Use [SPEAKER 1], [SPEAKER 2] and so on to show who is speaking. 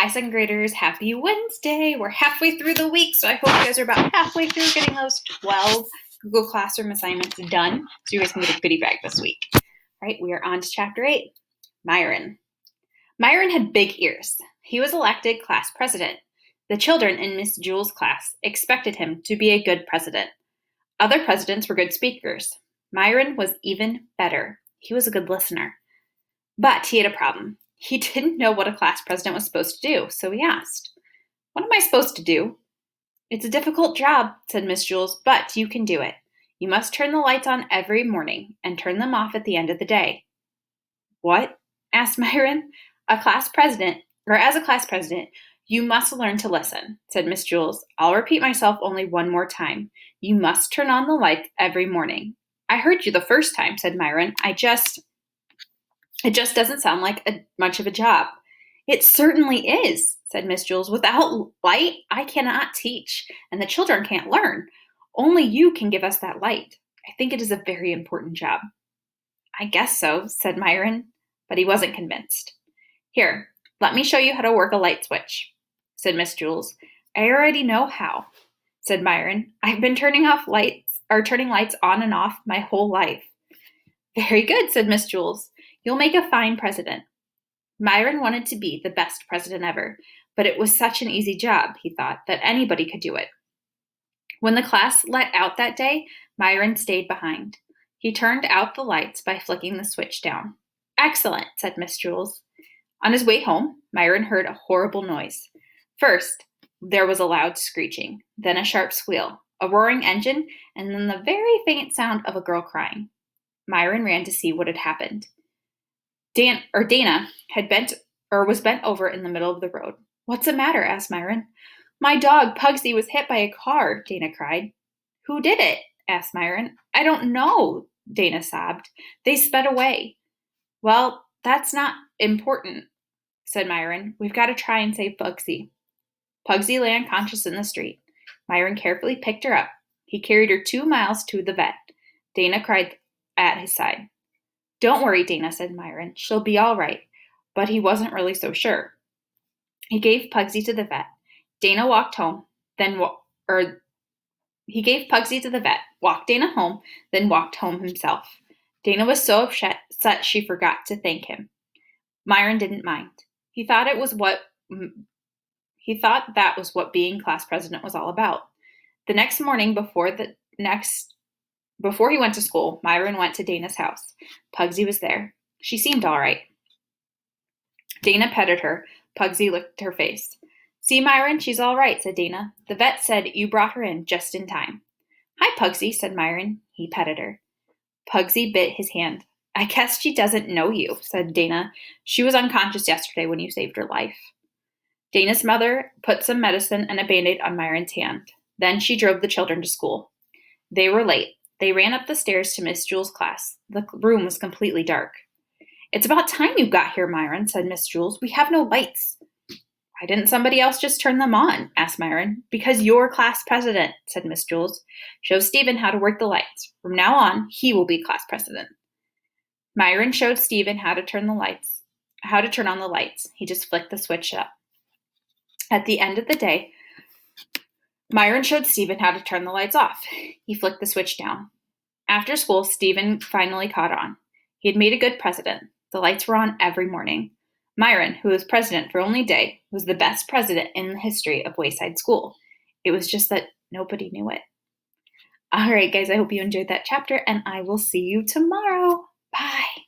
[SPEAKER 1] Hi, second graders. Happy Wednesday. We're halfway through the week, so I hope you guys are about halfway through getting those 12 Google Classroom assignments done so you guys can get a goodie bag this week. All right, we are on to Chapter 8, Myron. Myron had big ears. He was elected class president. The children in Miss Jewell's class expected him to be a good president. Other presidents were good speakers. Myron was even better. He was a good listener. But he had a problem. He didn't know what a class president was supposed to do, so he asked, "What am I supposed to do?" "It's a difficult job," said Miss Jules, "but you can do it. You must turn the lights on every morning and turn them off at the end of the day." "What?" asked Myron. As a class president, you must learn to listen," said Miss Jules. "I'll repeat myself only one more time. You must turn on the lights every morning." "I heard you the first time," said Myron. It just doesn't sound like much of a job." "It certainly is," said Miss Jules. "Without light, I cannot teach, and the children can't learn. Only you can give us that light. I think it is a very important job." "I guess so," said Myron, but he wasn't convinced. "Here, let me show you how to work a light switch," said Miss Jules. "I already know how," said Myron. "I've been turning lights on and off my whole life." "Very good," said Miss Jules. "You'll make a fine president." Myron wanted to be the best president ever, but it was such an easy job, he thought, that anybody could do it. When the class let out that day, Myron stayed behind. He turned out the lights by flicking the switch down. "Excellent," said Miss Jules. On his way home, Myron heard a horrible noise. First, there was a loud screeching, then a sharp squeal, a roaring engine, and then the very faint sound of a girl crying. Myron ran to see what had happened. Dana was bent over in the middle of the road. "What's the matter?" asked Myron. "My dog, Pugsy, was hit by a car," Dana cried. "Who did it?" asked Myron. "I don't know," Dana sobbed. "They sped away." "Well, that's not important," said Myron. "We've got to try and save Pugsy." Pugsy lay unconscious in the street. Myron carefully picked her up. He carried her 2 miles to the vet. Dana cried at his side. "Don't worry, Dana," said Myron. "She'll be all right." But he wasn't really so sure. He gave Pugsy to the vet. Dana walked home, he gave Pugsy to the vet, walked Dana home, then walked home himself. Dana was so upset she forgot to thank him. Myron didn't mind. He thought that was what being class president was all about. The next morning, before he went to school, Myron went to Dana's house. Pugsy was there. She seemed all right. Dana petted her. Pugsy licked her face. "See, Myron, she's all right," said Dana. "The vet said you brought her in just in time." "Hi, Pugsy," said Myron. He petted her. Pugsy bit his hand. "I guess she doesn't know you," said Dana. "She was unconscious yesterday when you saved her life." Dana's mother put some medicine and a Band-Aid on Myron's hand. Then she drove the children to school. They were late. They ran up the stairs to Miss Jules' class. The room was completely dark. "It's about time you got here, Myron," said Miss Jules. "We have no lights." "Why didn't somebody else just turn them on?" asked Myron. "Because you're class president," said Miss Jules. "Show Stephen how to work the lights. From now on, he will be class president." Myron showed Stephen how to turn on the lights. He just flicked the switch up. At the end of the day, Myron showed Stephen how to turn the lights off. He flicked the switch down. After school, Stephen finally caught on. He had made a good president. The lights were on every morning. Myron, who was president for only a day, was the best president in the history of Wayside School. It was just that nobody knew it. All right, guys, I hope you enjoyed that chapter, and I will see you tomorrow. Bye.